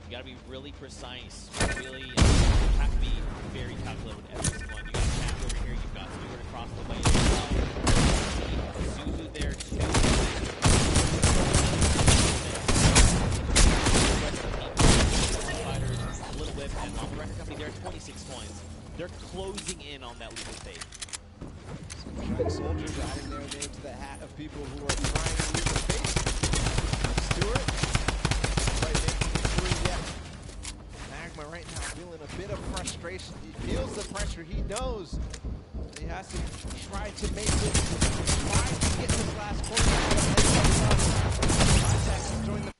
You got to be really precise. Really have to be very calculated with every single one. You got Cap over here. You've got Stewart across the way as well. Zuzu there too. Fighters, a little whip, and on the record company, they're at 26 points. They're closing in on that leap of faith. Some soldiers adding their name to the hat of people who are trying to leap of faith. Stewart, right, making it through yet. Magma right now feeling a bit of frustration. He feels the pressure. He knows he has to try to make it, try to get this last corner out of it. 5 seconds join the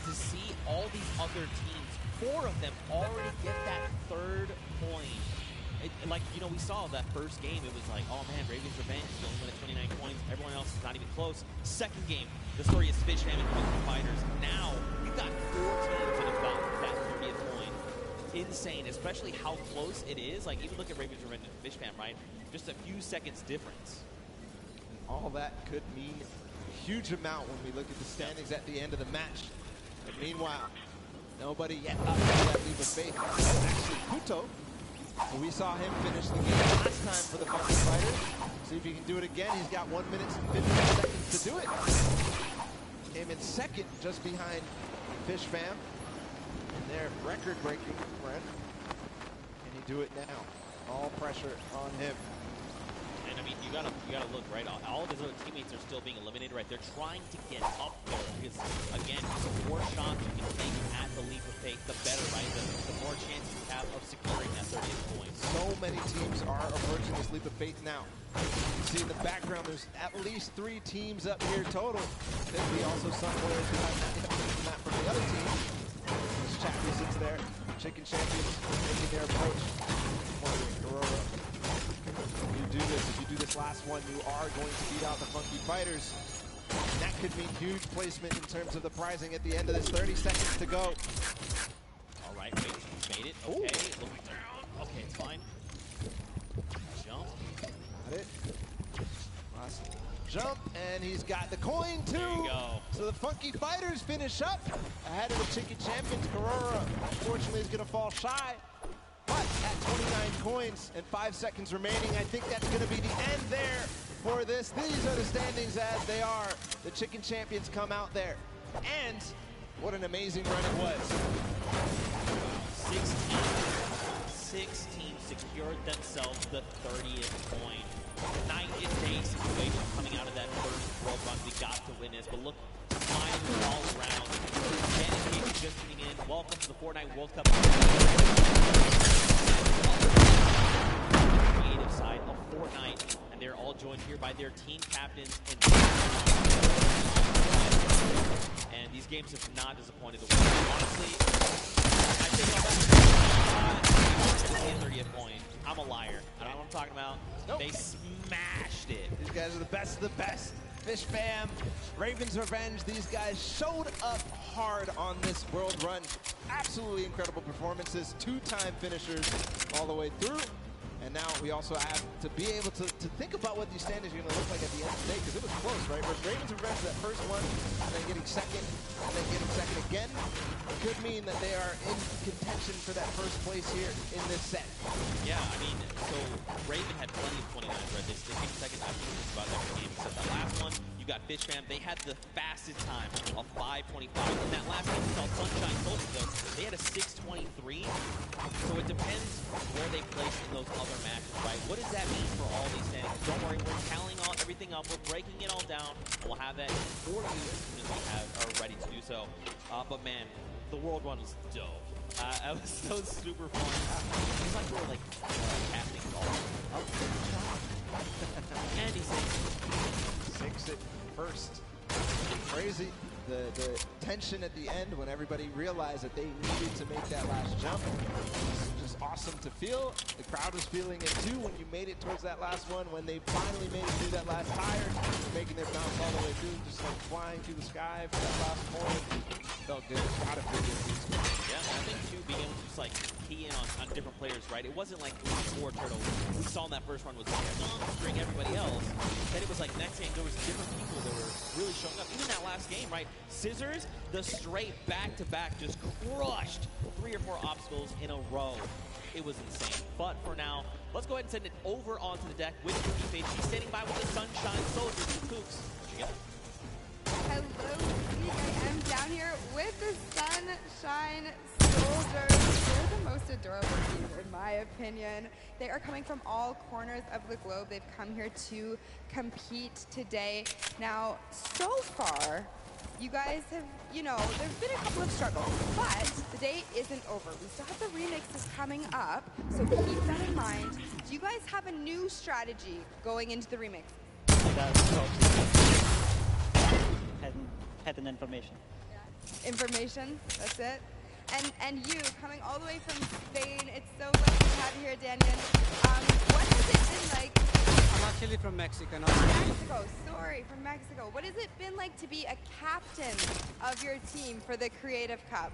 to see all these other teams, 4 of them already get that 3rd point. Like, you know, we saw that first game, it was like, oh man, Raven's Revenge is only win at 29 points. Everyone else is not even close. Second game, the story is Fish Fam and Funky Fighters. Now, we've got 4 teams that have gotten that 30th point. Insane, especially how close it is. Like, even look at Raven's Revenge and Fish Fam, right? Just a few seconds difference. all that could mean a huge amount when we look at the standings at the end of the match. But meanwhile, nobody yet up to that leap of faith. Actually, Kuto, we saw him finish the game last time for the Funky Fighters. See if he can do it again. He's got 1 minute and 15 seconds to do it. Came in second, just behind Fish Fam. And they're record-breaking run. Can he do it now? All pressure on him. And I mean, you gotta look, right? All of his other teammates are still being eliminated, right? They're trying to get up there because, again, the more shots you can take at the leap of faith, the better, right? The more chances you have of securing that 30th point. So many teams are approaching this leap of faith now. You can see in the background, there's at least 3 teams up here total. Could be also some players who have not yet taken that from the other team. This Chappie sits there. Chicken Champions making their approach. If you do this last one, you are going to beat out the Funky Fighters. And that could mean huge placement in terms of the prizing at the end of this. 30 seconds to go. All right, wait, made it. Okay, looking down. Okay, it's fine. Jump. Got it. Last jump, and he's got the coin too. There you go. So the Funky Fighters finish up ahead of the Chicken Champions. Karora, unfortunately, is going to fall shy. But at 29 coins and 5 seconds remaining, I think that's going to be the end there for this. These are the standings as they are. The Chicken Champions come out there. And what an amazing run it was. 6 teams secured themselves the 30th point. Night and day situation coming out of that first world run. We got to win this, but look, smiles all around. Janet just tuning in. Welcome to the Fortnite World Cup. Ravens and these games have not disappointed the Warriors. Honestly, I take it all back. 30th point. I'm a liar. I don't know what I'm talking about. Nope. They smashed it. These guys are the best of the best. Fish fam, Ravens Revenge. These guys showed up hard on this world run. Absolutely incredible performances. 2-time finishers all the way through. And now we also have to be able to think about what these standings are going to look like at the end of the day, because it was close, right? But Ravens Revenge, that first one, and then getting second, and then getting second again, could mean that they are in contention for that first place here in this set. Yeah, I mean, so Raven had plenty of 29s, right? They came second, I think, just about every game except that last one. You got Fish Fam. They had the fastest time of 5:25. In that last game, we saw Sunshine Soldiers, though. They had a 6:23. So it depends where they place in those other matches, right? What does that mean for all these standings? Don't worry, we're tallying everything up. We're breaking it all down. And we'll have that for you as soon as we are ready to do so. But man, the world run was dope. It was so super fun. It was like we were like casting golf. And he's 6 at first. Crazy. The tension at the end when everybody realized that they needed to make that last jump was just awesome to feel. The crowd was feeling it too when you made it towards that last one, when they finally made it through that last tire, making their bounce all the way through, just like flying through the sky for that last point. Felt good. Gotta feel good. Yeah, I think too, being able to just like key in on different players, right? It wasn't like 4 turtles. We saw in that first run was monstering everybody else. Then it was like next game there was different people that were really showing up. Even that last game, right? Scissors, the straight back-to-back just crushed 3 or 4 obstacles in a row. It was insane. But for now, let's go ahead and send it over onto the deck with Cookie Face. She's standing by with the Sunshine Soldiers. Cooks, what you got? Hello, League. I am down here with the Sunshine Soldiers. They're the most adorable team, in my opinion. They are coming from all corners of the globe. They've come here to compete today. Now, so far, you guys have, there's been a couple of struggles, but the day isn't over. We still have the remixes coming up, so keep that in mind. Do you guys have a new strategy going into the remix? Had an information. Yeah. Information, that's it. And you, coming all the way from Spain, it's so lucky to have you here, Daniel. What has it been like? I'm actually from Mexico. Mexico, sorry, from Mexico. What has it been like to be a captain of your team for the Creative Cup?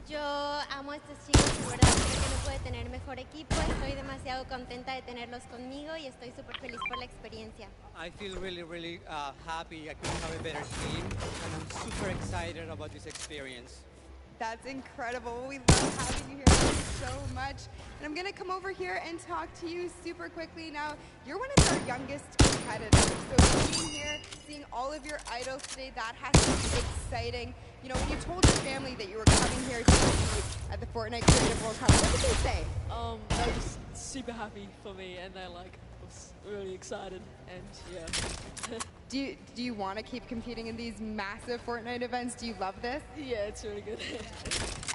Yo amo a estos chicos, de verdad creo que no puede tener mejor equipo. Estoy demasiado contenta de tenerlos conmigo y estoy súper feliz por la experiencia. I feel really happy. I couldn't have a better team, and I'm super excited about this experience. That's incredible. We love having you here. Thank you so much. And I'm going to come over here and talk to you super quickly. Now, you're one of our youngest competitors. So being here, seeing all of your idols today, that has to be exciting. When you told your family that you were coming here to compete at the Fortnite Creative World Cup, what did they say? They were just super happy for me, and they was really excited, and yeah. Do you want to keep competing in these massive Fortnite events? Do you love this? Yeah, it's really good.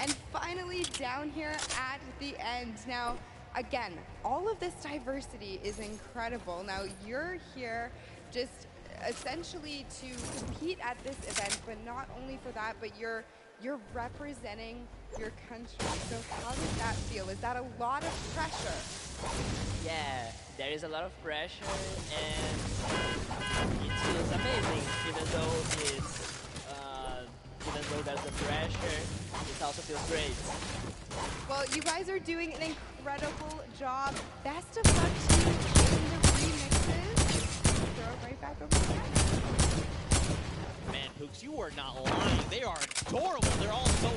And finally, down here at the end. Now, again, all of this diversity is incredible. Now, you're here just essentially to compete at this event, but not only for that, but you're representing your country. So how does that feel? Is that a lot of pressure? Yeah, there is a lot of pressure, and it feels amazing. Even though there's the pressure, it also feels great. Well, you guys are doing an incredible job. Best of luck to you in the remixes. Throw it right back over there. Man, Pooks, you are not lying. They are adorable. They're all so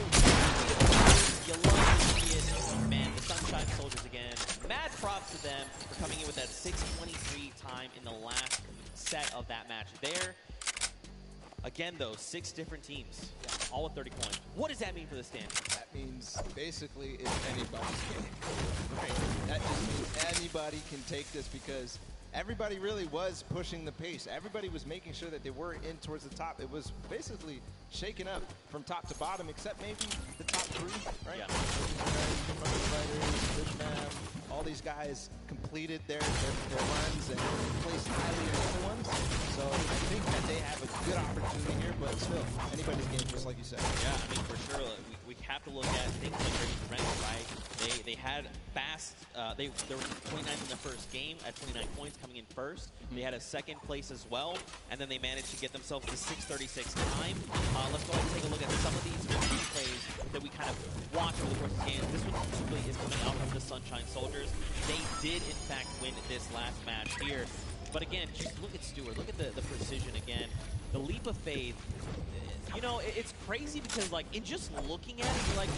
you love to see it. Man, the Sunshine Soldiers again. Mad props to them for coming in with that 6:23 time in the last set of that match. There, again though, 6 different teams, all with 30 points. What does that mean for the standings? That means basically it's anybody's game. Right? That just means anybody can take this, because everybody really was pushing the pace. Everybody was making sure that they were in towards the top. It was basically shaken up from top to bottom, except maybe the top 3, right? Yeah. Fighters, all these these guys completed their runs and placed highly in other ones. So I think that they have a good opportunity here, but still, anybody's game, just like you said. Yeah, I mean, for sure, we have to look at things like Raven's rank, right? They had fast, they were 29th in the first game at 29 points coming in first. They had a second place as well, and then they managed to get themselves to 6:36 time. Let's go ahead and take a look at some of these replays that we kind of watched over the course of the game. This one specifically is coming out of the Sunshine Soldiers. They did, in fact, win this last match here. But again, just look at Stewart. Look at the precision again. The leap of faith. You know, it's crazy because, like, in just looking at it, you're like,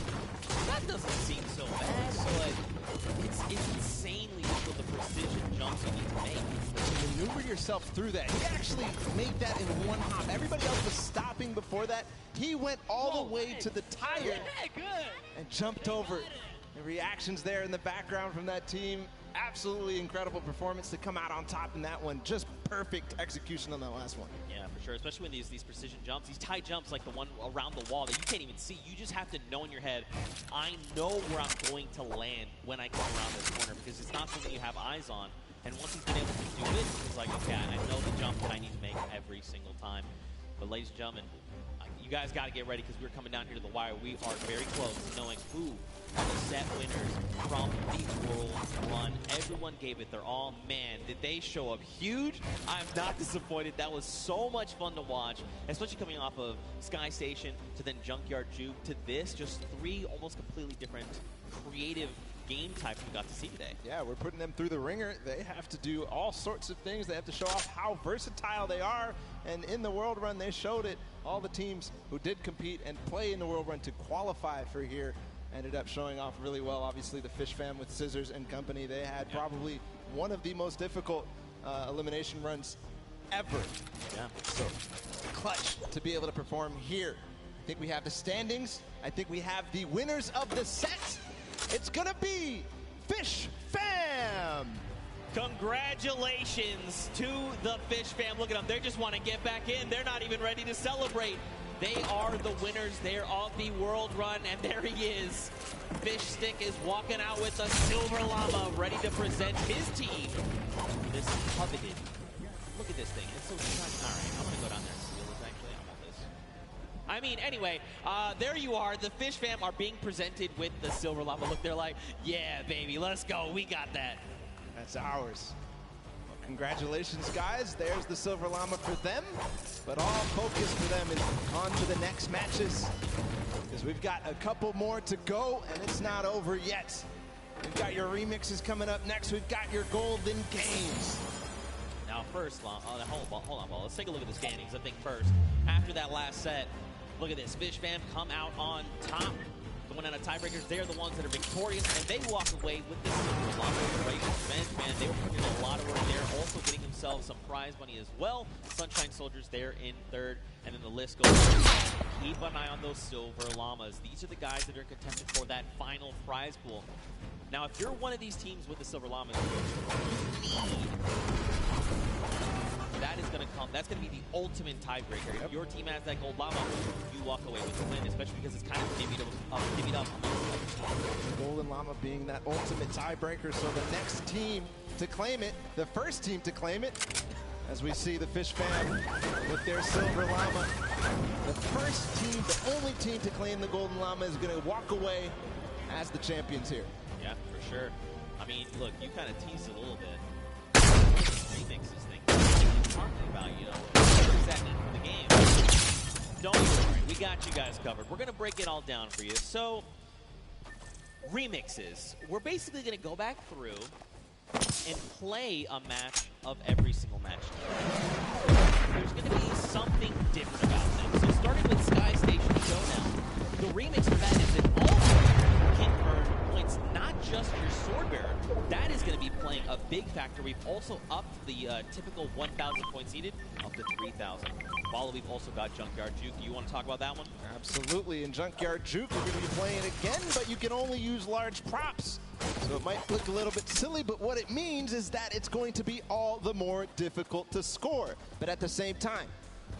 that doesn't seem so bad. But it's insanely difficult, the precision jumps you need to make. To maneuver yourself through that. He actually made that in one hop. Everybody else was stopping before that. He went all the way to the tire and jumped over. The reactions there in the background from that team. Absolutely incredible performance to come out on top in that one. Just perfect execution on that last one. Yeah, for sure. Especially when these precision jumps, these tight jumps like the one around the wall that you can't even see. You just have to know in your head, I know where I'm going to land when I come around this corner, because it's not something you have eyes on. And once he's been able to do it, it's like, okay, I know the jump that I need to make every single time. But ladies and gentlemen, you guys got to get ready because we're coming down here to the wire. We are very close to knowing who are the set winners from the World Run. Everyone gave it their all. Man, did they show up huge? I'm not disappointed. That was so much fun to watch, especially coming off of Sky Station to then Junkyard Juke to this. Just three almost completely different creative game types we got to see today. Yeah, we're putting them through the ringer. They have to do all sorts of things. They have to show off how versatile they are. And in the World Run, they showed it. All the teams who did compete and play in the World Run to qualify for here ended up showing off really well. Obviously, the Fish Fam with Scissors and company, they had probably one of the most difficult elimination runs ever. Yeah. So clutch to be able to perform here. I think we have the standings. I think we have the winners of the set. It's gonna be Fish Fam. Congratulations to the Fish Fam. Look at them. They just want to get back in. They're not even ready to celebrate. They are the winners there of the World Run, and there he is. Fish Stick is walking out with a Silver Llama, ready to present his team. This coveted. Look at this thing. It's so shiny. All right, I'm going to go down there and steal this, actually. I want this. I mean, anyway, there you are. The Fish Fam are being presented with the Silver Llama. Look, they're like, yeah, baby, let's go. We got that. That's ours. Well, congratulations, guys. There's the Silver Llama for them. But all focus for them is on to the next matches, because we've got a couple more to go, and it's not over yet. We've got your remixes coming up next. We've got your golden games. Now, first, hold on, Paul. Let's take a look at the standings. I think first, after that last set, look at this. Fish Fam come out on top. Going out of tiebreakers, they're the ones that are victorious, and they walk away with the Silver Llama. Revenge, man, they were putting in a lot of work there, also getting themselves some prize money as well. Sunshine Soldiers there in third, and then the list goes on. Keep an eye on those Silver Llamas. These are the guys that are contested for that final prize pool. Now, if you're one of these teams with the Silver Llamas, that is going to come. That's going to be the ultimate tiebreaker. If your team has that gold llama, you walk away with the win, especially because it's kind of divvied up The golden llama being that ultimate tiebreaker. So the next team to claim it, the first team to claim it, as we see the Fish Fam with their Silver Llama. The first team, the only team to claim the golden llama is going to walk away as the champions here. Yeah, for sure. I mean, look, you kind of teased it a little bit. Remixes thing. Talking about, you know, what does that mean for the game? Don't worry, we got you guys covered. We're going to break it all down for you. So, remixes. We're basically going to go back through and play a match of every single match. There's going to be something different about them. So starting with Sky Station Showdown, the remix for that is that all can earn points, not just your sword bearer. That is going to be playing a big factor. We've also upped the typical 1,000 points needed up to 3,000. While we've also got Junkyard Juke. Do you want to talk about that one? Absolutely. In Junkyard Juke, we're going to be playing again, but you can only use large props. So it might look a little bit silly, but what it means is that it's going to be all the more difficult to score. But at the same time,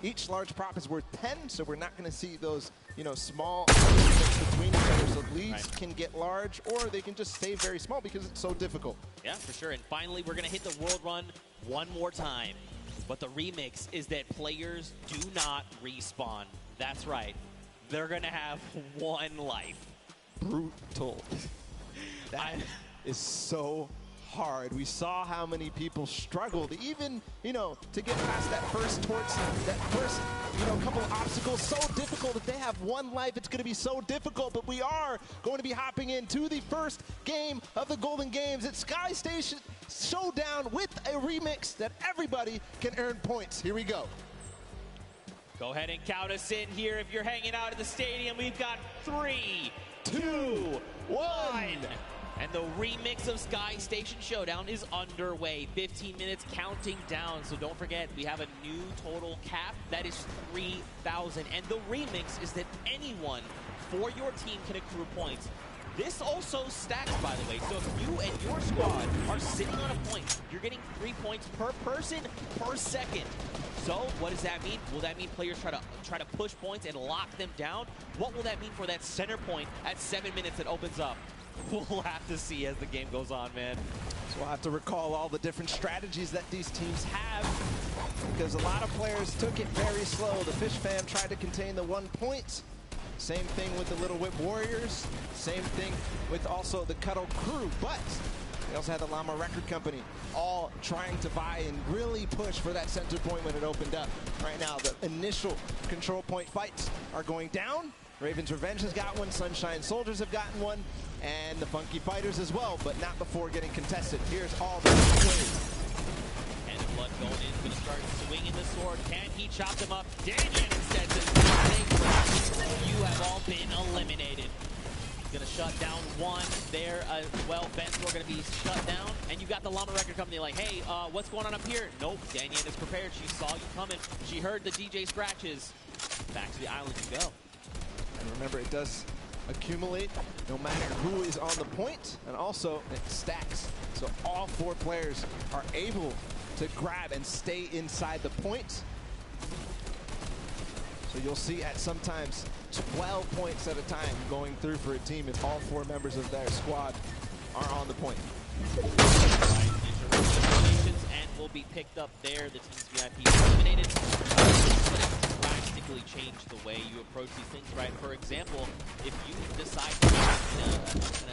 Each large prop is worth 10, so we're not going to see those, you know, small movements between each other. So leads can get large, or they can just stay very small because it's so difficult. Yeah, for sure. And finally, we're going to hit the world run one more time. But the remix is that players do not respawn. That's right. They're going to have one life. Brutal. That is so hard. We saw how many people struggled, even, you know, to get past that first couple obstacles. So difficult. If they have one life, it's going to be so difficult. But we are going to be hopping into the first game of the Golden Games. It's Sky Station Showdown with a remix that everybody can earn points. Here we go. Go ahead and count us in here. If you're hanging out at the stadium, we've got 3, 2, 1. And the remix of Sky Station Showdown is underway. 15 minutes counting down. So don't forget, we have a new total cap. That is 3,000. And the remix is that anyone for your team can accrue points. This also stacks, by the way. So if you and your squad are sitting on a point, you're getting 3 points per person per second. So what does that mean? Will that mean players try to push points and lock them down? What will that mean for that center point at 7 minutes that opens up? We'll have to see as the game goes on, man. So we'll have to recall all the different strategies that these teams have, because a lot of players took it very slow. The Fish Fam tried to contain the 1 point. Same thing with the Little Whip Warriors. Same thing with also the Cuddle Crew. But we also had the Llama Record Company all trying to vie and really push for that center point when it opened up. Right now, the initial control point fights are going down. Raven's Revenge has got one, Sunshine Soldiers have gotten one, and the Funky Fighters as well, but not before getting contested. Here's all the plays. And Blood going in, going to start swinging the sword. Can he chop them up? Daniel instead says, you have all been eliminated. He's going to shut down one there as well. Benzor going to be shut down. And you got the Llama Record Company like, hey, what's going on up here? Nope, Daniel is prepared. She saw you coming. She heard the DJ scratches. Back to the island you go. And remember, it does accumulate no matter who is on the point, and also it stacks. So all 4 players are able to grab and stay inside the point. So you'll see at sometimes 12 points at a time going through for a team if all 4 members of their squad are on the point. And will be picked up there. The team's VIP eliminated. Practically change the way you approach these things, right? For example, if you decide to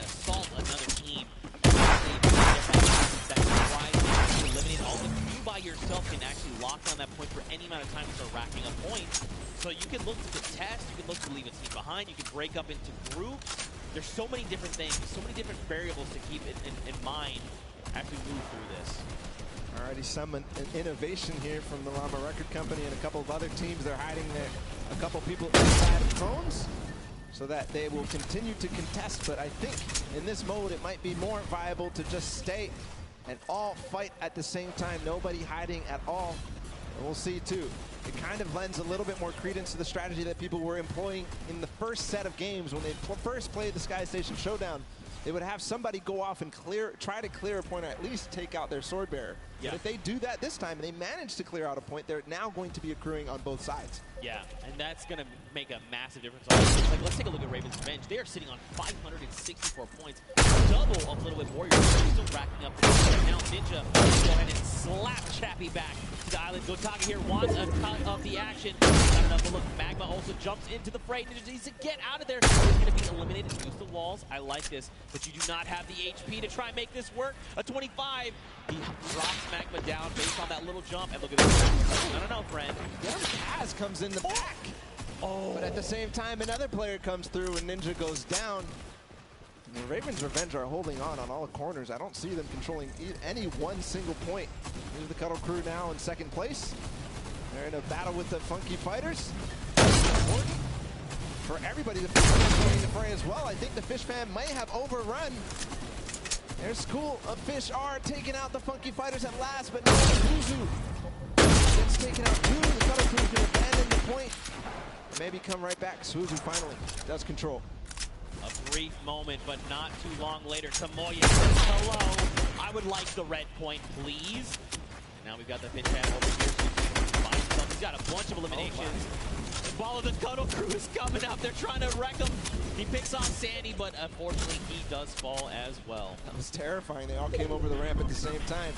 assault another team, that tries to eliminate all of them, you by yourself can actually lock down that point for any amount of time and start racking up points. So you can look to contest, you can look to leave a team behind, you can break up into groups. There's so many different things, so many different variables to keep in mind as we move through this. Already some innovation here from the Llama Record Company and a couple of other teams. They're hiding a couple people inside of cones so that they will continue to contest. But I think in this mode it might be more viable to just stay and all fight at the same time. Nobody hiding at all. And we'll see too. It kind of lends a little bit more credence to the strategy that people were employing in the first set of games when they first played the Sky Station Showdown. They would have somebody go off and try to clear a point, or at least take out their sword bearer. Yeah. But if they do that this time and they manage to clear out a point, they're now going to be accruing on both sides. Yeah, and that's going to make a massive difference. Like, let's take a look at Raven's Revenge. They are sitting on 564 points, double of Little Whip Warriors. They're still racking up points right now. Ninja, go ahead and slap Chappie back to the island. Gotaka here wants a cut of the action. Got another look. Magma also jumps into the fray. Ninja needs to get out of there. He's going to be eliminated. Use the walls. I like this, but you do not have the HP to try and make this work. A 25. He drops Magma down based on that little jump. And look at this. No, friend. Kaz comes in the back. Oh. But at the same time, another player comes through and Ninja goes down. And the Raven's Revenge are holding on all the corners. I don't see them controlling any one single point. Here's the Cuddle Crew now in second place. They're in a battle with the Funky Fighters. Important for everybody. The Fish Fam joining the fray as well. I think the Fish Fam may have overrun. Their school of Fish are taking out the Funky Fighters at last, but no, Suzu gets taken out too. The Cuddle Crew can abandon the point. Maybe come right back. Suzu finally does control. A brief moment, but not too long later, Tamoya says hello. I would like the red point, please. And now we've got the Fish Fam over here. find himself. He's got a bunch of eliminations. The ball of the Cuddle Crew is coming up. They're trying to wreck him. He picks off Sandy, but unfortunately he does fall as well. That was terrifying. They all came over the ramp at the same time.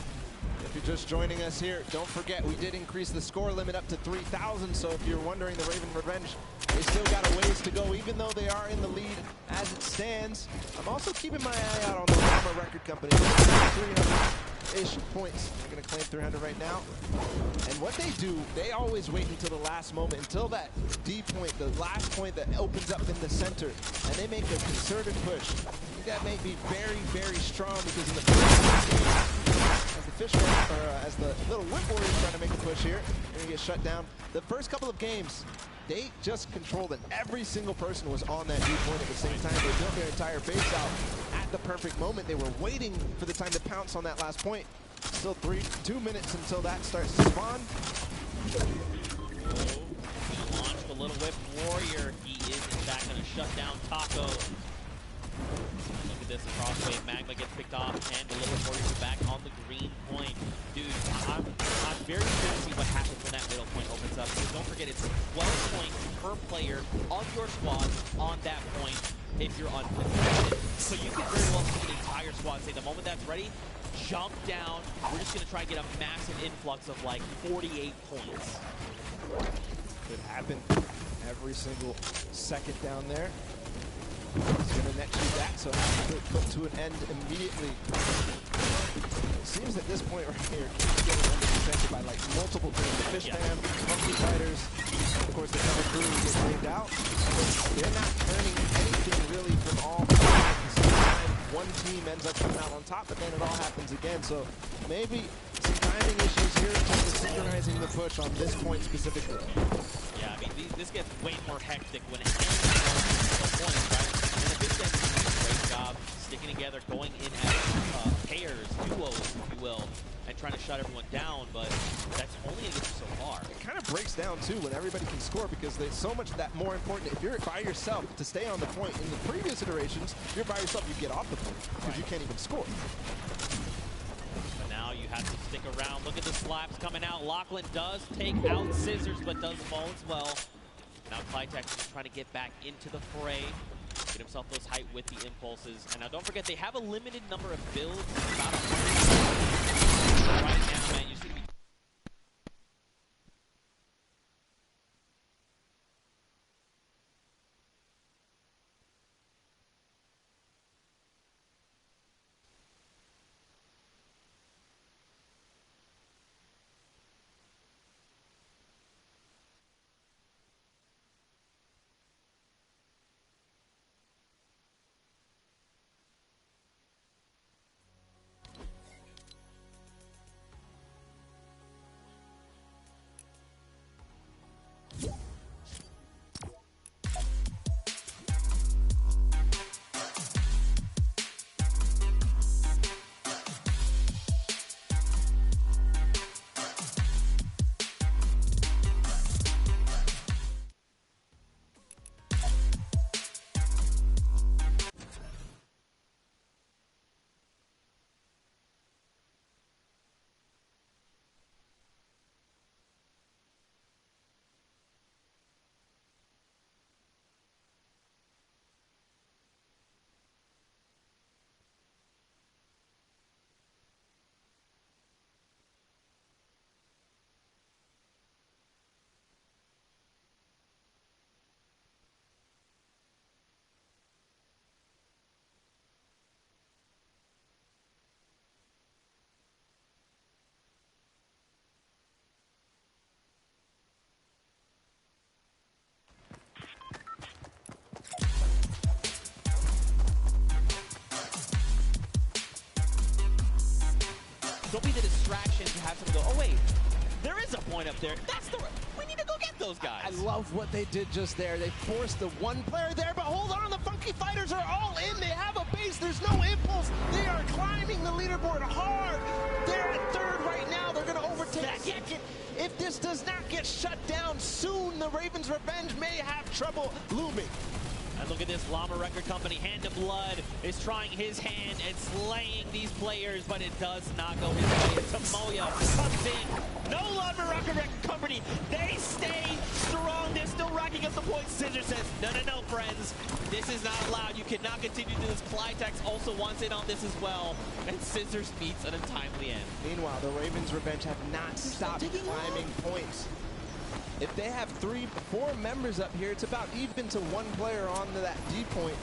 If you're just joining us here, don't forget we did increase the score limit up to 3,000. So if you're wondering, the Raven Revenge, they still got a ways to go, even though they are in the lead as it stands. I'm also keeping my eye out on the Rama Record Company. 300-ish points. They're going to claim 300 right now. And what they do, they always wait until the last moment, until that D point, the last point that opens up in the center, and they make a concerted push. I think that may be very, very strong, because in the first game, as the fish or as the little whip warriors trying to make a push here, they're going to get shut down. The first couple of games, they just controlled it. Every single person was on that D point at the same time. They built their entire base out at the perfect moment. They were waiting for the time to pounce on that last point. Still 2 minutes until that starts to spawn. He launched the little whip warrior. He is in fact going to shut down Taco. Look at this across the way. Magma gets picked off, and the little warriors are back on the green point. Dude, I'm very curious to see what happens when that middle point opens up. Because don't forget, it's 12 points per player of your squad on that point if you're unprotected. So you can very well see the entire squad say, the moment that's ready, jump down. We're just going to try and get a massive influx of like 48 points. Could happen every single second down there. He's going to net shoot that, so it's put to an end immediately. It seems at this point right here, he's getting under by like multiple things. The fish fam, monkey fighters, of course the Cuddle Crew gets named out. They're not turning anything really from all sides. One team ends up coming out on top, but then it all happens again. So maybe some timing issues here in terms of synchronizing the push on this point specifically. Yeah, I mean, this gets way more hectic when it comes to the points, right? And the Big Ten does a great job sticking together, going in as pairs, duos, if you will, and trying to shut everyone down, but that's only going to get you so far. It kind of breaks down, too, when everybody can score, because there's so much that more important. If you're by yourself to stay on the point, in the previous iterations, if you're by yourself, you get off the point, because you can't even score. But now you have to stick around. Look at the slaps coming out. Lachlan does take out Scissors, but does fall as well. Now Clytek is just trying to get back into the fray, get himself those height with the impulses. And now don't forget, they have a limited number of builds. About 100 right now, man. You see don't be the distraction to have someone go, oh wait, there is a point up there. That's the, we need to go get those guys. I love what they did just there. They forced the one player there, but hold on, the Funky Fighters are all in. They have a base, there's no impulse. They are climbing the leaderboard hard. They're at third right now. They're gonna overtake second. If this does not get shut down soon, the Ravens' revenge may have trouble looming. And look at this, Llama Record Company, Hand of Blood, is trying his hand and slaying these players, but it does not go his way. Tamoya comes in. No Llama Record Company. They stay strong. They're still racking up the points. Scissor says, no, friends. This is not allowed. You cannot continue to do this. Clytex also wants in on this as well. And Scissors meets an untimely end. Meanwhile, the Ravens Revenge have not stopped climbing points. If they have 4 members up here, it's about even to 1 player on to that D point.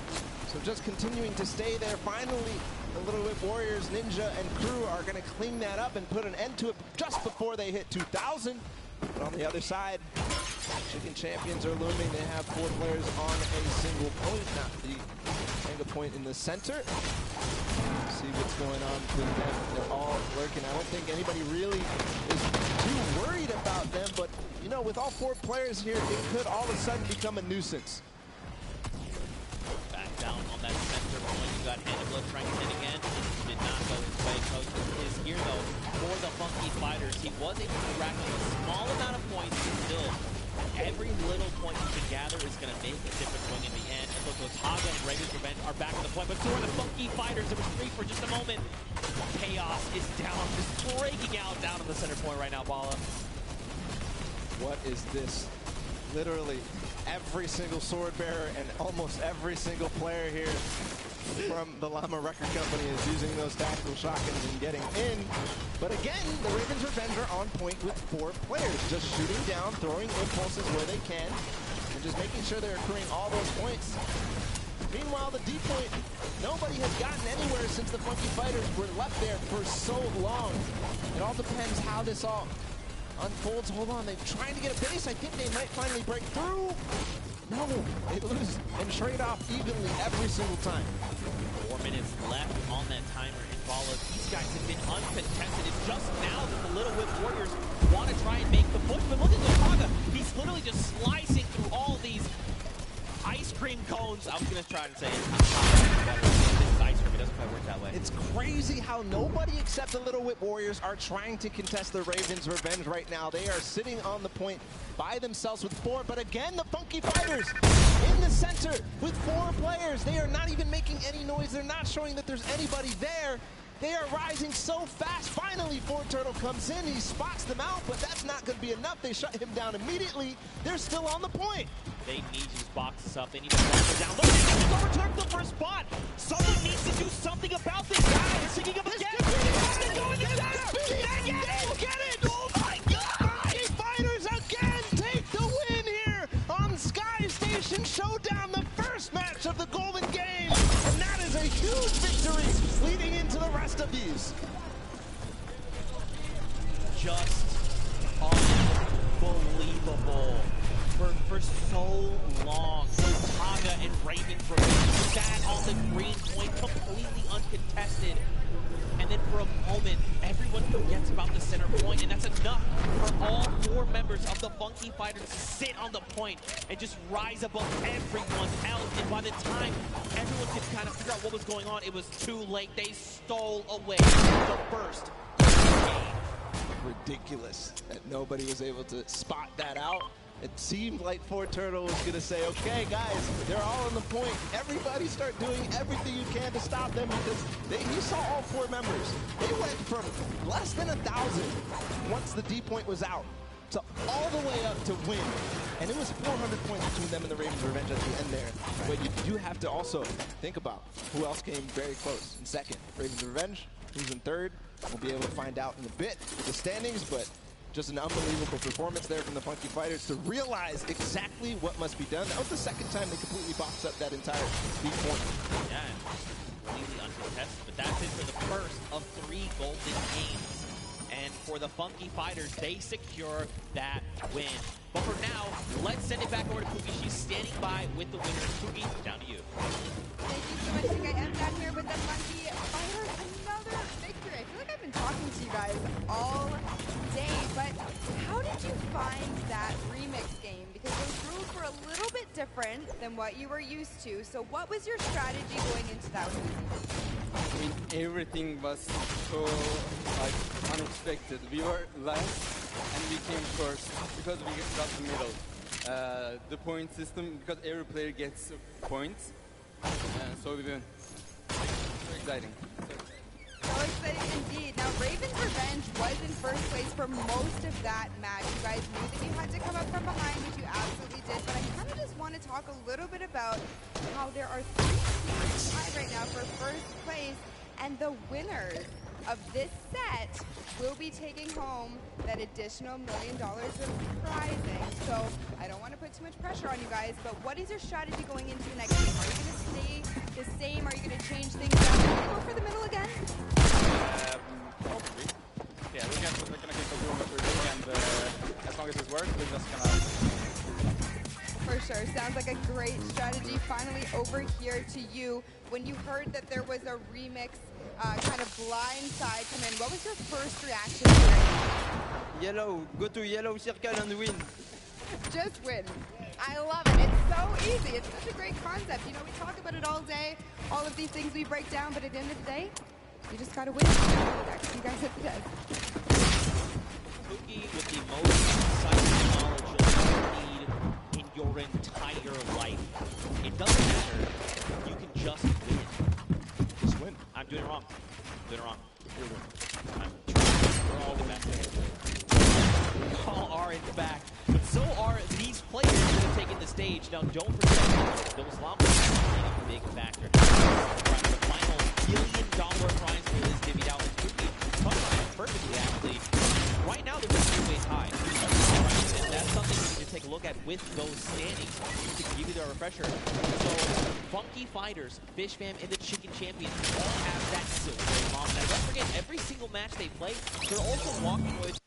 So just continuing to stay there. Finally, the Little Whip Warriors, Ninja, and crew are going to clean that up and put an end to it just before they hit 2,000. But on the other side, Chicken Champions are looming. They have 4 players on a single point, not the mega point in the center. See what's going on with them. They're all lurking. I don't think anybody really is too worried about them, but you know, with all 4 players here, it could all of a sudden become a nuisance. Back down on that center point. You got Hand of Blood trying to hit again. Did not go his way. Coach is here though for the Funky Fighters. He was able to rack up a small amount of points, but still, every little point you can gather is going to make a difference going in the end. And look, Taga and Ravens Revenge are back on the point, but so are the Funky Fighters. It was free for just a moment. Chaos is down, just breaking out down on the center point right now, Bala. What is this? Literally every single sword bearer and almost every single player here from the Llama Record Company is using those tactical shotguns and getting in. But again, the Ravens Revenge are on point with 4 players, just shooting down, throwing impulses where they can, and just making sure they're accruing all those points. Meanwhile, the D point, nobody has gotten anywhere since the Funky Fighters were left there for so long. It all depends how this all unfolds. Hold on, they're trying to get a base. I think they might finally break through. No, they lose and trade off evenly every single time. 4 minutes left on that timer in Bala. These guys have been uncontested. It's just now that the Little Whip Warriors want to try and make the push. But look at Taga. He's literally just slicing through all these ice cream cones. I was going to try and say it's ice cream. It doesn't quite work that way. It's crazy how nobody except the Little Whip Warriors are trying to contest the Ravens Revenge right now. They are sitting on the point by themselves with 4, but again, the Funky Fighters in the center with 4 players. They are not even making any noise. They're not showing that there's anybody there. They are rising so fast. Finally, Fort Turtle comes in. He spots them out, but that's not going to be enough. They shut him down immediately. They're still on the point. They need to box this up. They need to box it down. Look at this. Overturn the first spot. Someone needs to do something about this guy. They're sticking up again. They're going to get it. Oh my God. Funky Fighters again take the win here on Sky Station Showdown, the first match of the Golden Game. And that is a huge victory leading into the rest of these. Just unbelievable. For so long, Taga and Ravens sat on the green point completely uncontested. And then for a moment, everyone forgets about the center point, and that's enough for all 4 members of the Funky Fighters to sit on the point and just rise above everyone else. And by the time everyone could kind of figure out what was going on, it was too late. They stole away the first game. Ridiculous that nobody was able to spot that out. It seemed like Fort Turtle was going to say, okay, guys, they're all on the point. Everybody start doing everything you can to stop them, because you saw all 4 members. They went from less than 1,000 once the D point was out to all the way up to win. And it was 400 points between them and the Ravens Revenge at the end there. But you do have to also think about who else came very close in second. Ravens Revenge, who's in third. We'll be able to find out in a bit with the standings, but just an unbelievable performance there from the Funky Fighters to realize exactly what must be done. That was the second time they completely boxed up that entire speed point. Yeah, completely uncontested, but that's it for the first of 3 golden games. And for the Funky Fighters, they secure that win. But for now, let's send it back over to Kuki. She's standing by with the winner. Kuki, down to you. Thank you so much, Nick. I am down here with the Funky Fighters. Another victory. I feel like I've been talking to you guys all day, but how did you find that remix game? Because those rules were a little bit different than what you were used to. So what was your strategy going into that season? I mean, everything was so unexpected. We were last and we came first because we got the middle. the point system, because every player gets points. So we win. So exciting. So exciting indeed. Now, Raven's Revenge was in first place for most of that match. You guys knew that you had to come up from behind, which you absolutely did. But I kind of just want to talk a little bit about how there are 3 teams tied right now for first place, and the winners of this set will be taking home that additional $1 million of prizing. So I don't want to put too much pressure on you guys, but what is your strategy going into the next game? Are you going to stay the same? Are you going to change things up? Are you going to go for the middle again? Probably. Yeah, we're gonna keep doing what we're doing, and as long as it works, we're just gonna. For sure. Sounds like a great strategy. Finally over here to you. When you heard that there was a remix kind of blindside come in, what was your first reaction to it? Yellow, go to yellow circle and win. Just win. I love it. It's so easy. It's such a great concept. You know, we talk about it all day, all of these things we break down, but at the end of the day, you just gotta win. You guys hit the dead. Cookie with the most precise knowledge you'll ever need in your entire life. It doesn't matter. You can just win. Just win. I'm doing it wrong. I'm doing it wrong. You're winning. We're all back. All are in the back, but so are these players that have taken the stage. Now, don't forget, those llamas are a big factor. The final $1 billion prize pool is divvied out to Cookie. Perfectly, actually. Right now, they're just 2 ways high. And that's something we need to take a look at with those standings to give you the refresher. So, Funky Fighters, Fish Fam, and the Chicken Champions all have that silver llama. Now, don't forget, every single match they play, they're also walking with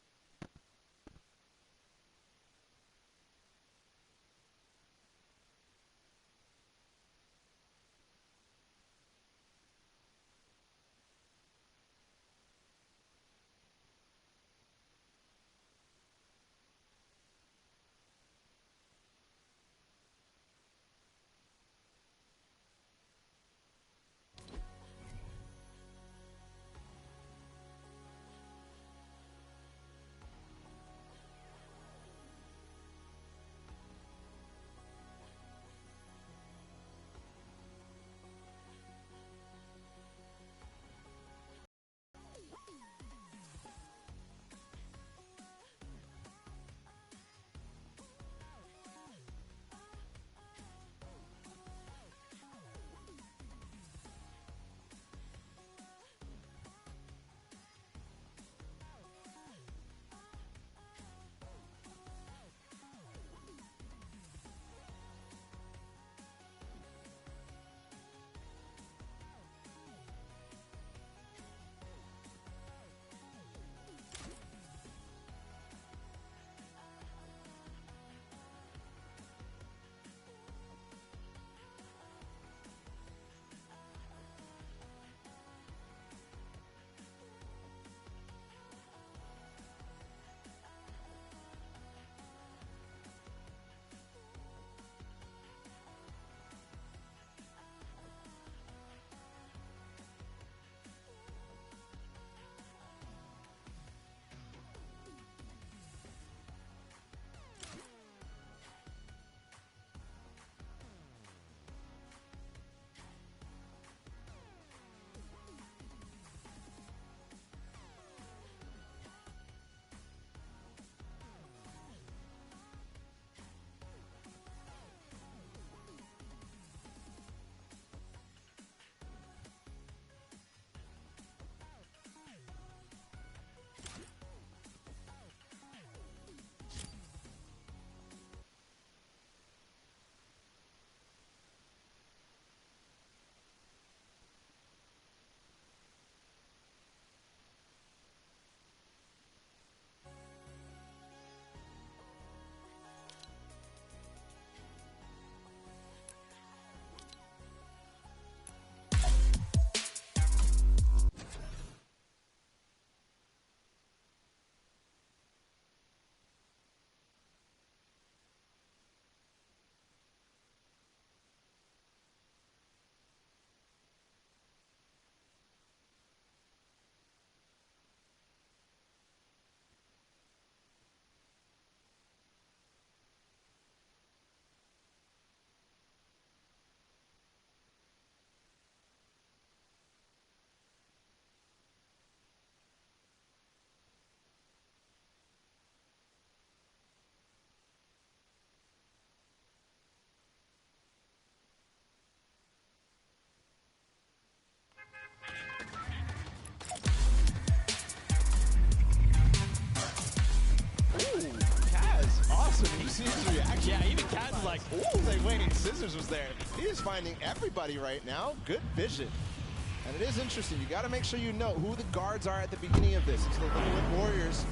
like, ooh, they waiting. Scissors was there. He is finding everybody right now. Good vision. And it is interesting. You got to make sure you know who the guards are at the beginning of this. It's the Little Warriors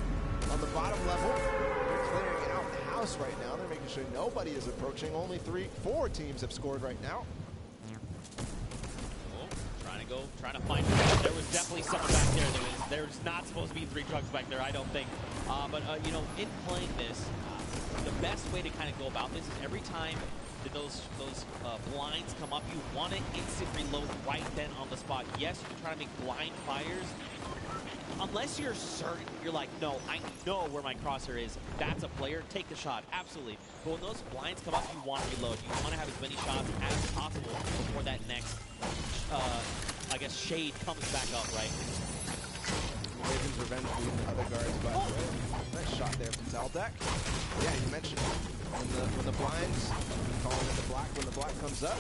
on the bottom level. They're clearing out the house right now. They're making sure nobody is approaching. Only 4 teams have scored right now. Trying to find. There was definitely someone back there. There's not supposed to be 3 trucks back there, I don't think. But you know, in playing this, the best way to kind of go about this is every time that those blinds come up, you want to instant reload right then on the spot. Yes, you can try to make blind fires. Unless you're certain, you're like, no, I know where my crosshair is. That's a player. Take the shot. Absolutely. But when those blinds come up, you want to reload. You want to have as many shots as possible before that next, I guess, shade comes back up, right? Raven's Revenge beating the other guards, by the way. Nice shot there from Taldak. Yeah, you mentioned when the blinds, calling it the black, when the black comes up,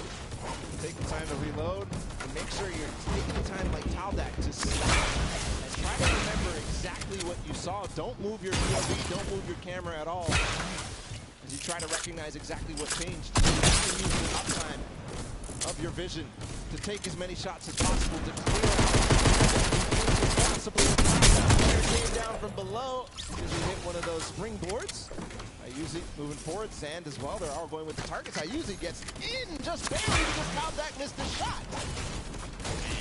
take the time to reload and make sure you're taking the time like Taldak to see and try to remember exactly what you saw. Don't move your POV, don't move your camera at all as you try to recognize exactly what changed. You have to use the uptime of your vision to take as many shots as possible to clear out possibly. Player came down from below. Usually hit one of those springboards. Usually moving forward, Sand as well. They're all going with the targets. I usually gets in just barely because Taldak missed the shot.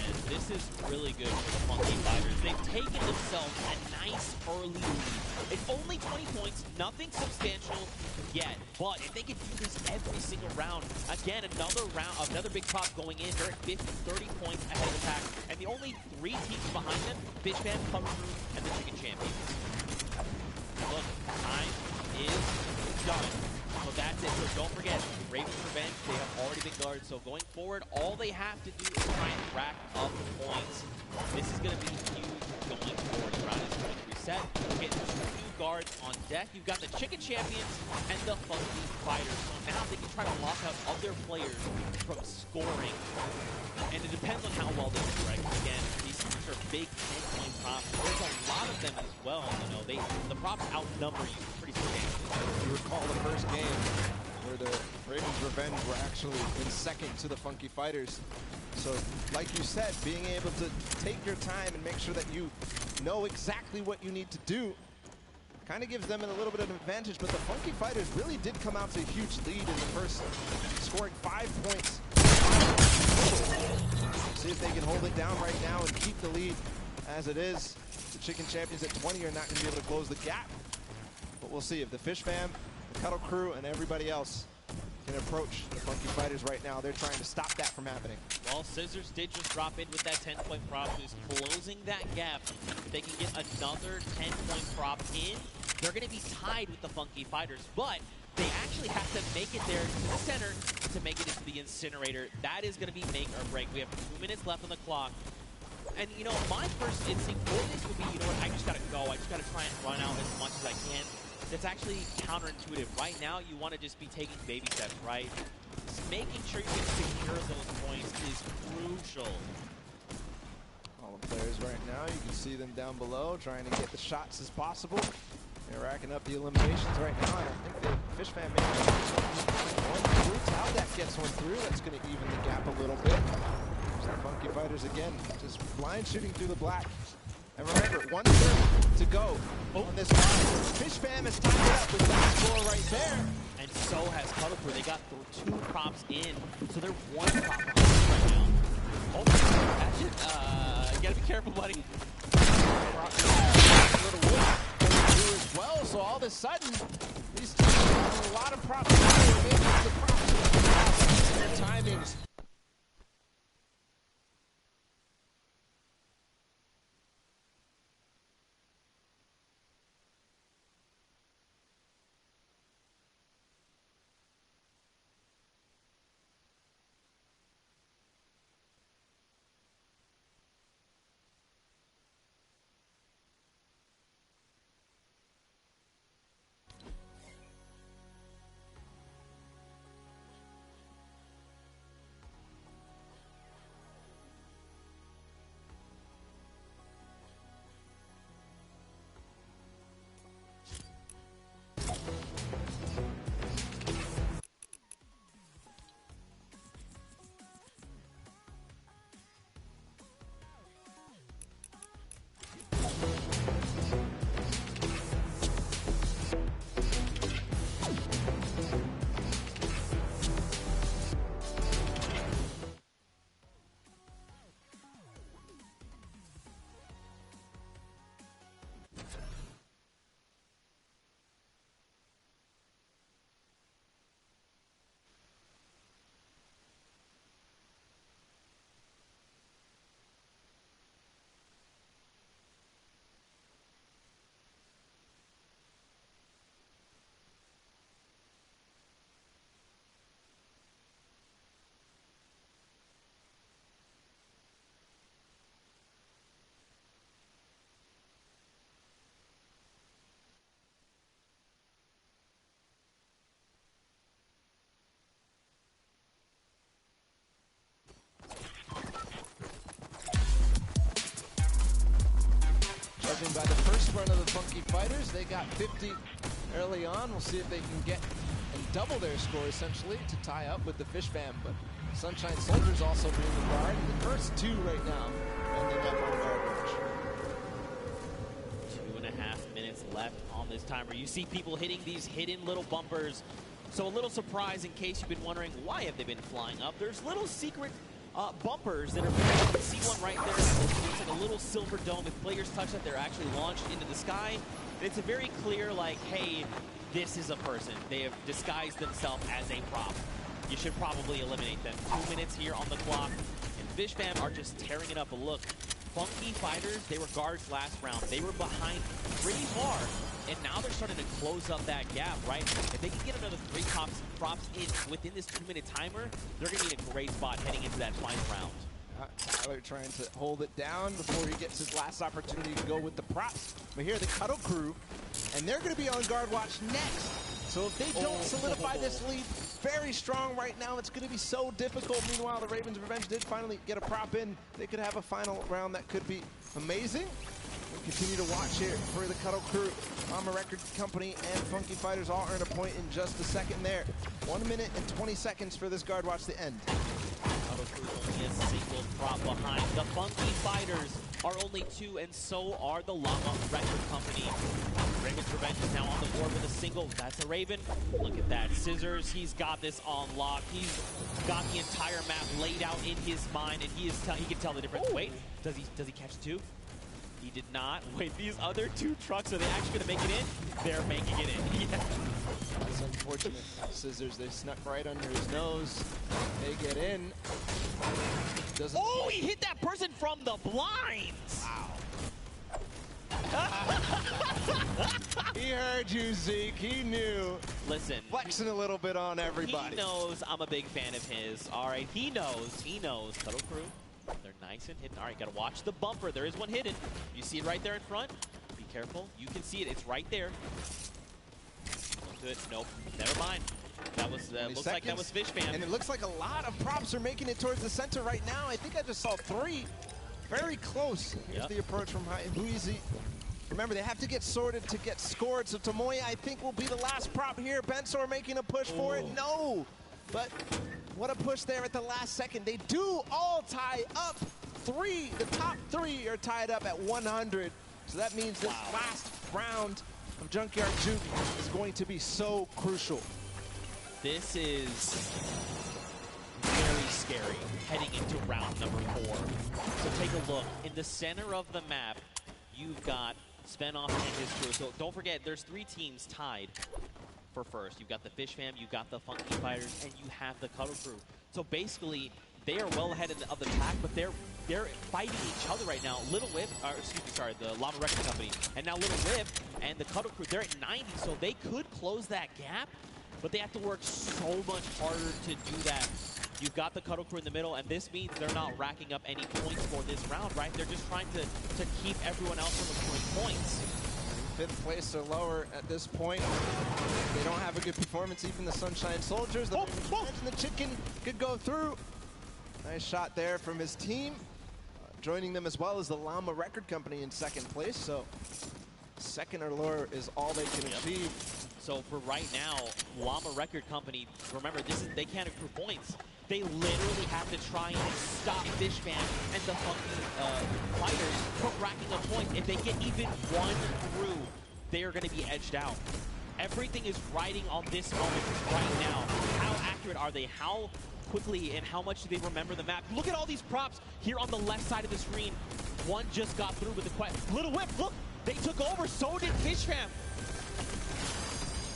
And this is really good for the Funky Fighters. They've taken themselves a nice early lead. It's only 20 points, nothing substantial yet. But if they can do this every single round, again, another big prop going in. They're at 50, 30 points ahead of the pack. And the only 3 teams behind them, Fishman, Cover Crew, and the Chicken Champions. Look, time is done. So that's it. So don't forget, Raven's Revenge, they have already been guarded. So going forward, all they have to do is try and rack up points. This is going to be huge going forward. The round is going to reset. We'll get 2 guards on deck. You've got the Chicken Champions and the Funky Fighters. So now they can try to lock out other players from scoring. And it depends on how well they do, right? Again, these are big 10-point props. There's a lot of them as well. You know, the props outnumber you pretty substantially. You recall the first game where the Ravens Revenge were actually in second to the Funky Fighters. So, like you said, being able to take your time and make sure that you know exactly what you need to do kind of gives them a little bit of an advantage. But the Funky Fighters really did come out to a huge lead in the first, scoring 5 points. See if they can hold it down right now and keep the lead as it is. The Chicken Champions at 20 are not going to be able to close the gap. But we'll see if the Fish Fam, the Cuddle Crew, and everybody else can approach the Funky Fighters right now. They're trying to stop that from happening. Well, Scissors did just drop in with that 10-point prop, who's closing that gap. If they can get another 10-point prop in, they're going to be tied with the Funky Fighters. But they actually have to make it there to the center to make it into the incinerator. That is going to be make or break. We have 2 minutes left on the clock. And, you know, my first instinct for this would be, you know what, I just got to go. I just got to try and run out as much as I can. That's actually counterintuitive. Right now, you want to just be taking baby steps, right? Just making sure you can secure those points is crucial. All the players right now, you can see them down below trying to get the shots as possible. They're racking up the eliminations right now, and I think the Fish Fam may have one through. Taldak gets one through. That's going to even the gap a little bit. The Funky Fighters again, just blind shooting through the black. And remember, 1 turn to go on this round. Fish Fam has tied it up with that score right there. And so has Cuddle Crew. They got 2 props in, so they're 1 prop behind right now. Oh, imagine. You gotta be careful, buddy. A little wood as well, so all of a sudden, these teams have a lot of props. Maybe it's the props. Their timings. judging by the first run of the Funky Fighters. They got 50 early on. We'll see if they can get and double their score, essentially, to tie up with the Fish Fam. But Sunshine Soldiers also being the guard. And the first two right now ending up on guard watch. 2.5 minutes left on this timer. You see people hitting these hidden little bumpers. So a little surprise in case you've been wondering why have they been flying up. There's little secret bumpers that are, you can see one right there. It's like a little silver dome. If players touch that, they're actually launched into the sky. And it's a very clear, like, hey, this is a person. They have disguised themselves as a prop. You should probably eliminate them. 2 minutes here on the clock. And Fish Fam are just tearing it up. But look, Funky Fighters, they were guards last round. They were behind pretty hard. And now they're starting to close up that gap, right? If they can get another 3 props in within this 2-minute timer, they're going to be in a great spot heading into that final round. Tyler trying to hold it down before he gets his last opportunity to go with the props. But here, the Cuddle Crew, and they're going to be on guard watch next. So if they don't solidify this lead very strong right now, it's going to be so difficult. Meanwhile, the Ravens Revenge did finally get a prop in. They could have a final round that could be amazing. We continue to watch here for the Cuddle Crew. Llama Record Company and Funky Fighters all earn a point in just a second there. 1 minute and 20 seconds for this guard watch to end. Cuddle Crew only a single prop behind. The Funky Fighters are only 2, and so are the Llama Record Company. Ravens Revenge is now on the board with a single. That's a Raven. Look at that. Scissors, he's got this on lock. He's got the entire map laid out in his mind, and he can tell the difference. Wait, does he catch 2? He did not. Wait, these other 2 trucks, are they actually going to make it in? They're making it in. Yeah. That's unfortunate. Scissors, they snuck right under his nose. They get in. Oh, he hit that person from the blinds. Wow. He heard you, Zeke. He knew. Listen. Flexing a little bit on everybody. He knows I'm a big fan of his. All right, he knows. He knows. Cuddle Crew. They're nice and hidden. All right, got to watch the bumper. There is one hidden. You see it right there in front? Be careful. You can see it. It's right there. Don't do it. Nope. Never mind. That was, looks like that was Fish Fam. And it looks like a lot of props are making it towards the center right now. I think I just saw 3. Very close. Here's the approach from Huizi. Remember, they have to get sorted to get scored. So Tomoya, I think, will be the last prop here. Bensor making a push for it. No. But what a push there at the last second. They do all tie up. 3, the top 3 are tied up at 100. So that means this last round of Junkyard Juke is going to be so crucial. This is very scary heading into round number 4. So take a look. In the center of the map, you've got Spinoff and his crew. So don't forget, there's 3 teams tied for first. You've got the Fish Fam, you've got the Funky Fighters, and you have the Cuddle Crew. So basically, they are well ahead of the pack, but they're fighting each other right now. Little Whip, or excuse me, sorry, the Llama Record Company, and now Little Whip and the Cuddle Crew, they're at 90, so they could close that gap, but they have to work so much harder to do that. You've got the Cuddle Crew in the middle, and this means they're not racking up any points for this round, right? They're just trying to keep everyone else from scoring points. 5th place or lower at this point. They don't have a good performance, even the Sunshine Soldiers. The Chicken could go through. Nice shot there from his team. Joining them as well as the Llama Record Company in 2nd place. So 2nd or lower is all they can achieve. So for right now, Llama Record Company, remember, they can't accrue points. They literally have to try and stop Fish Fam and the Funky Fighters from racking up points. If they get even 1 through, they are going to be edged out. Everything is riding on this moment right now. How accurate are they? How quickly and how much do they remember the map? Look at all these props here on the left side of the screen. One just got through with the Little Whip. Look, they took over. So did Fish Fam.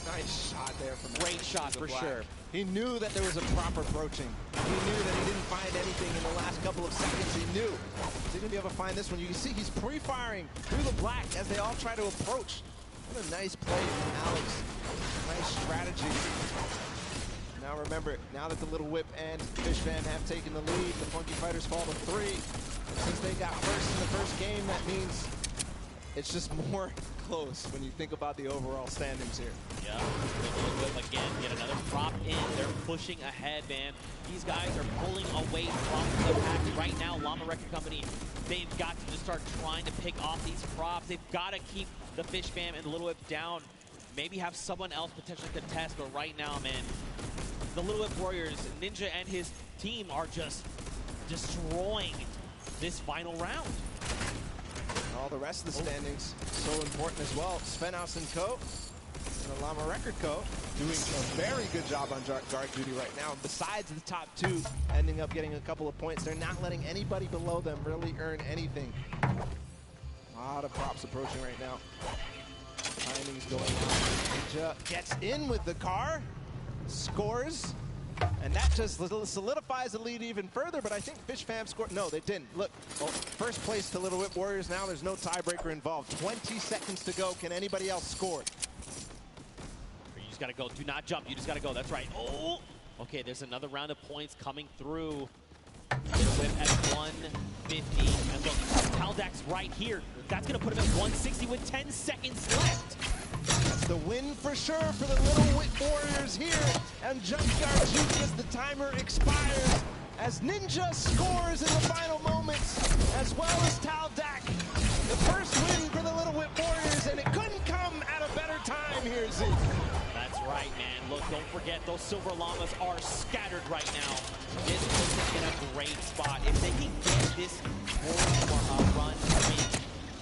Nice shot there from Great shot for sure. He knew that there was a prop approaching. He knew that he didn't find anything in the last couple of seconds. He knew. Is he going to be able to find this one? You can see he's pre-firing through the black as they all try to approach. What a nice play from Alex. Nice strategy. Now remember, now that the Little Whip and Fish Fam have taken the lead, the Funky Fighters fall to 3. And since they got first in the first game, that means it's just more close when you think about the overall standings here. Yeah, again, get another prop in. They're pushing ahead, man. These guys are pulling away from the pack right now. Llama Record Company, they've got to just start trying to pick off these props. They've got to keep the Fish Fam and the Little Whip down. Maybe have someone else potentially contest, but right now, man, the Little Whip Warriors, Ninja and his team are just destroying this final round. All the rest of the standings so important as well. Svenhouse and Co. and the Llama Record Co. doing a very good job on guard duty right now. Besides the top two ending up getting a couple of points, they're not letting anybody below them really earn anything. A lot of props approaching right now. Timing's going on. Ninja gets in with the car, scores. And that just solidifies the lead even further, but I think Fish Fam scored. No, they didn't. Look, first place to Little Whip Warriors now. There's no tiebreaker involved. 20 seconds to go. Can anybody else score? You just got to go. Do not jump. You just got to go. That's right. Oh! Okay, there's another round of points coming through. Little Whip at 150. And look, Taldak's right here. That's going to put him at 160 with 10 seconds left. That's the win for sure for the Little Whip Warriors here. And Junkyard Juke as the timer expires. As Ninja scores in the final moments, as well as Taldak. The first win for the Little Whip Warriors, and it couldn't come at a better time here, Zeke. That's right, man. Look, don't forget, those Silver Llamas are scattered right now. This puts them in a great spot. If they can get this run win,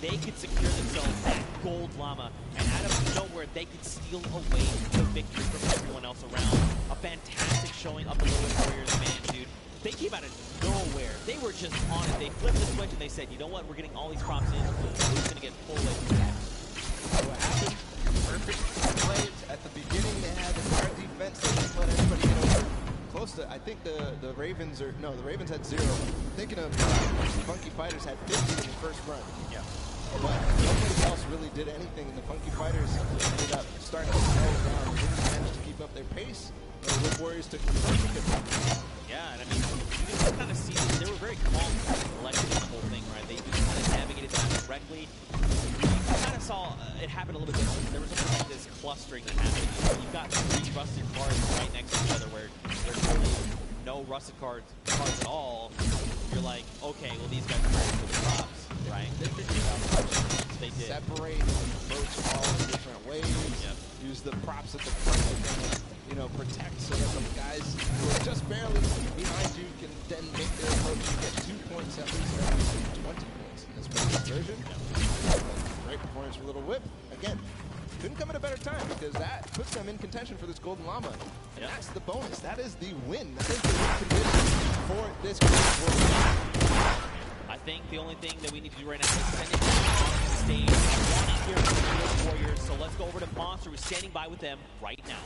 they could secure themselves that gold llama, and out of nowhere, they could steal away the victory from everyone else around. A fantastic showing of the Little Whip Warriors, man, dude. They came out of nowhere. They were just on it. They flipped the switch and they said, you know what, we're getting all these props in. We're going to get full away from that. So what happened? Perfect plays. At the beginning, they had the guard defense. They didn't let anybody get over close to, I think the Ravens are, no, the Ravens had 0. Thinking of Funky Fighters had 50 in the first run. Yeah. But nobody else really did anything, and the Funky Fighters ended up starting to slow down. They didn't manage to keep up their pace. The Whip Warriors took control. Yeah, and I mean, you can kind of see that they were very calm collecting the whole thing, right? They just kind of navigated that correctly. You kind of saw it happen a little bit different. There was almost like this clustering that happened. You've got 3 rusted cards right next to each other where there's really no rusted cards at all. You're like, okay, well, these guys are ready for the props, right? They did. Separate, approach all in different ways. Yep. Use the props at the front to kind of, you know, protect so that the guys who are just barely behind you can then make their approach and get 2 points at least, or at least 20 points in this version. Great performance for Little Whip. Again, couldn't come at a better time because that puts them in contention for this Golden Llama. And that's the bonus. That is the win. That is the win condition for this World. I think the only thing that we need to do right now is send it on the stage. I want to hear from the Little Warriors, so let's go over to Monster, who's standing by with them right now.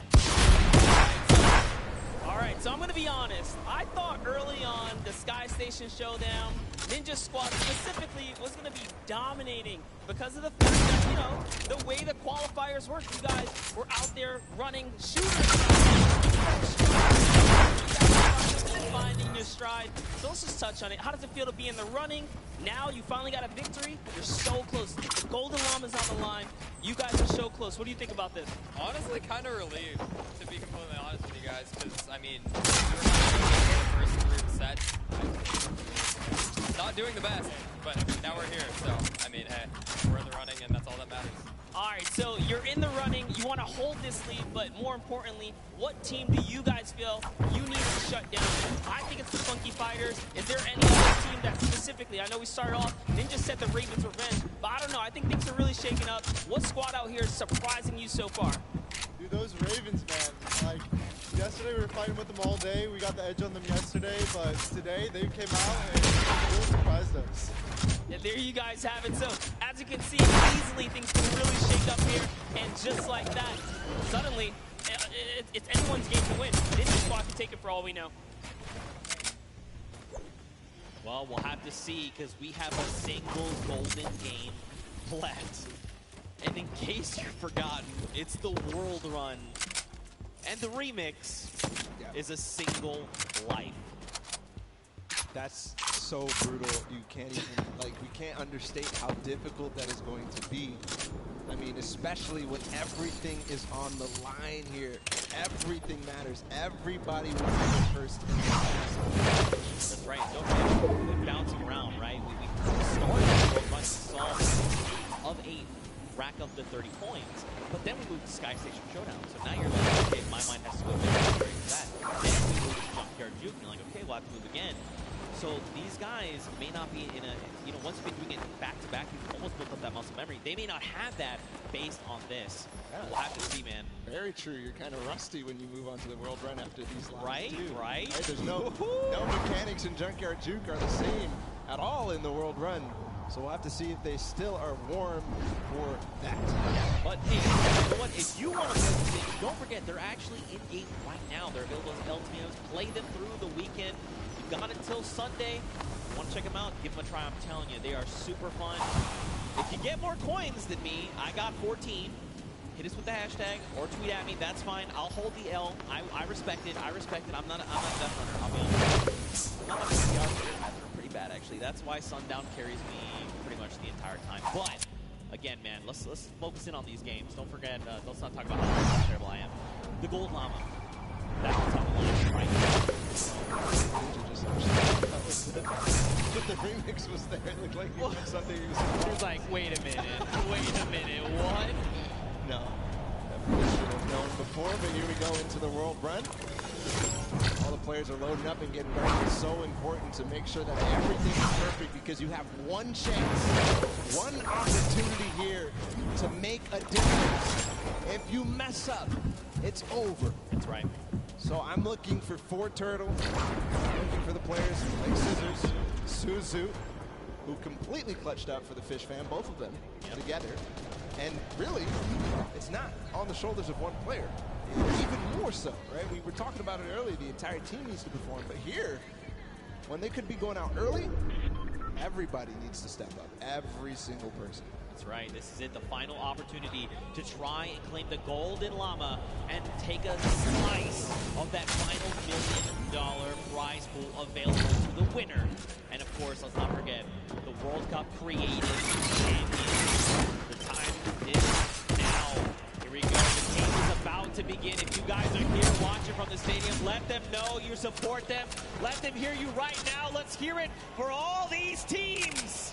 All right, so I'm going to be honest. I thought early on the Sky Station Showdown, Ninja Squad specifically was going to be dominating because of the fact that, you know, the way the qualifiers work, you guys were out there running shooters. Finding your stride. So let's just touch on it. How does it feel to be in the running? Now you finally got a victory. You're so close. The Golden Llama's on the line. You guys are so close. What do you think about this? Honestly, kind of relieved, to be completely honest with you guys, because, I mean, we were not the first 3 sets. Not doing the best, but now we're here, so, I mean, hey, we're in the running, and that's all that matters. All right, so you're in the running. You want to hold this lead, but more importantly, what team do you guys feel you need to shut down? I think it's the Funky Fighters. Is there any other team that specifically, I know we started off, Ninja said the Ravens Revenge, but I don't know. I think things are really shaking up. What squad out here is surprising you so far? Dude, those Ravens, man. Like, yesterday we were fighting with them all day. We got the edge on them yesterday, but today they came out and really surprised us. Yeah, there you guys have it. So, as you can see, easily things can really shake up here. And just like that, suddenly, it's anyone's game to win. This squad can take it for all we know. Well, we'll have to see because we have a single golden game left. And in case you've forgotten, it's the World Run. And the remix is a single life. That's so brutal. You can't even, like, we can't understate how difficult that is going to be. I mean, especially when everything is on the line here. Everything matters. Everybody will be first in the class. That's right. Don't forget, they're bouncing around, right? We started the run, we saw of 8 rack up to 30 points, but then we moved to Sky Station Showdown. So now you're like, okay, my mind has to go very to that. Then we moved to Junkyard Juke, and you're like, okay, we'll have to move again. So these guys may not be in a, once you've been doing it back to back, you've almost built up that muscle memory. They may not have that based on this. Yeah. We'll have to see, man. Very true. You're kind of rusty when you move on to the world run after these laps, right? Too. Right? There's no mechanics in Junkyard Juke are the same at all in the world run. So we'll have to see if they still are warm for that. But hey, you know what? If you want to play these things, don't forget they're actually in game right now. They're available as LTMs. Play them through the weekend. You've got until Sunday. Want to check them out? Give them a try. I'm telling you, they are super fun. If you get more coins than me, I got 14. Hit us with the hashtag or tweet at me. That's fine. I'll hold the L. I respect it. I respect it. I'm not a death runner. I'll be honest. I'm not much of a PR player. I'm pretty bad, actually. That's why Sundown carries me pretty much the entire time. But again, man, let's focus in on these games. Don't forget. Let's not talk about how terrible I am. The Gold Llama. That's what's on the line right now. But the remix was there. It looked like he did something. He was like, wait a minute. What? No. Definitely should have known before, but here we go into the world run. All the players are loading up and getting ready. It's so important to make sure that everything is perfect because you have one chance, one opportunity here to make a difference. If you mess up, it's over. That's right. So I'm looking for 4 Turtle. I'm looking for the players like Scissors, Suzu, who completely clutched out for the Fish Fam, both of them together. And really, it's not on the shoulders of one player. Even more so, right? We were talking about it earlier. The entire team needs to perform. But here, when they could be going out early, everybody needs to step up. Every single person. That's right. This is it. The final opportunity to try and claim the Golden Llama and take a slice of that final $1 million prize pool available to the winner. And of course, let's not forget the World Cup creative champions. The time is now. Here we go. The game is about to begin. If you guys are here watching from the stadium, let them know you support them. Let them hear you right now. Let's hear it for all these teams.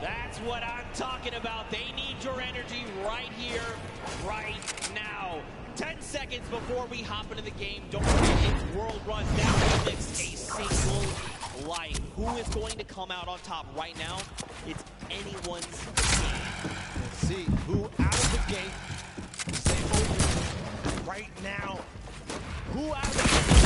That's what I'm talking about. They need your energy right here, right now. 10 seconds before we hop into the game. Don't forget, it's World Run. That limits a single life. Who is going to come out on top right now? It's anyone's game. Let's see who out of the gate stay open right now. Who out of the gate?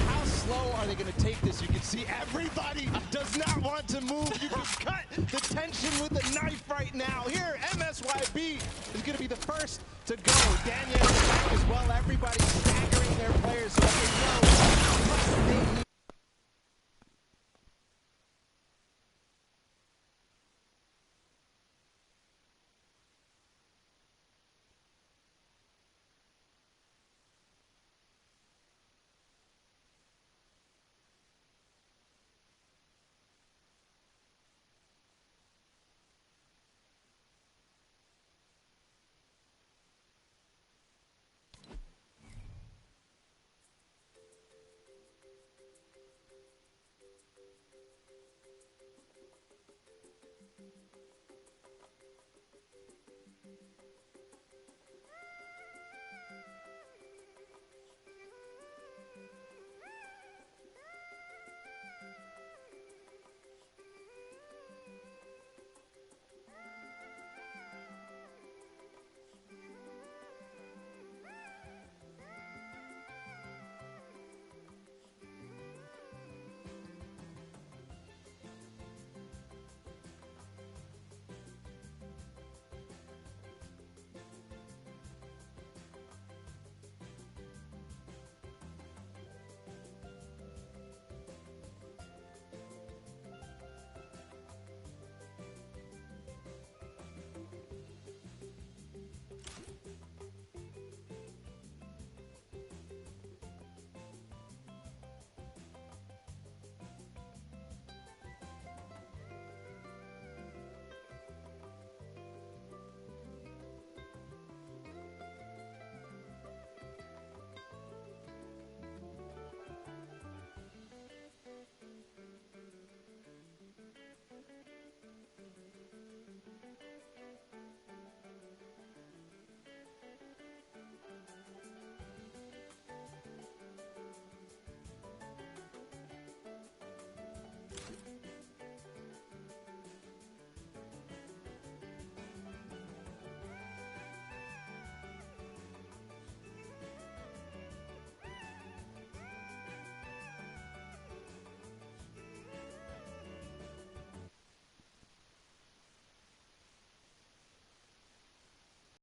How slow are they going to take this? You can see everybody does not want to move. You can cut the tension with a knife right now. Here, MSYB is going to be the first to go. Daniel as well. Everybody staggering their players so they know they need.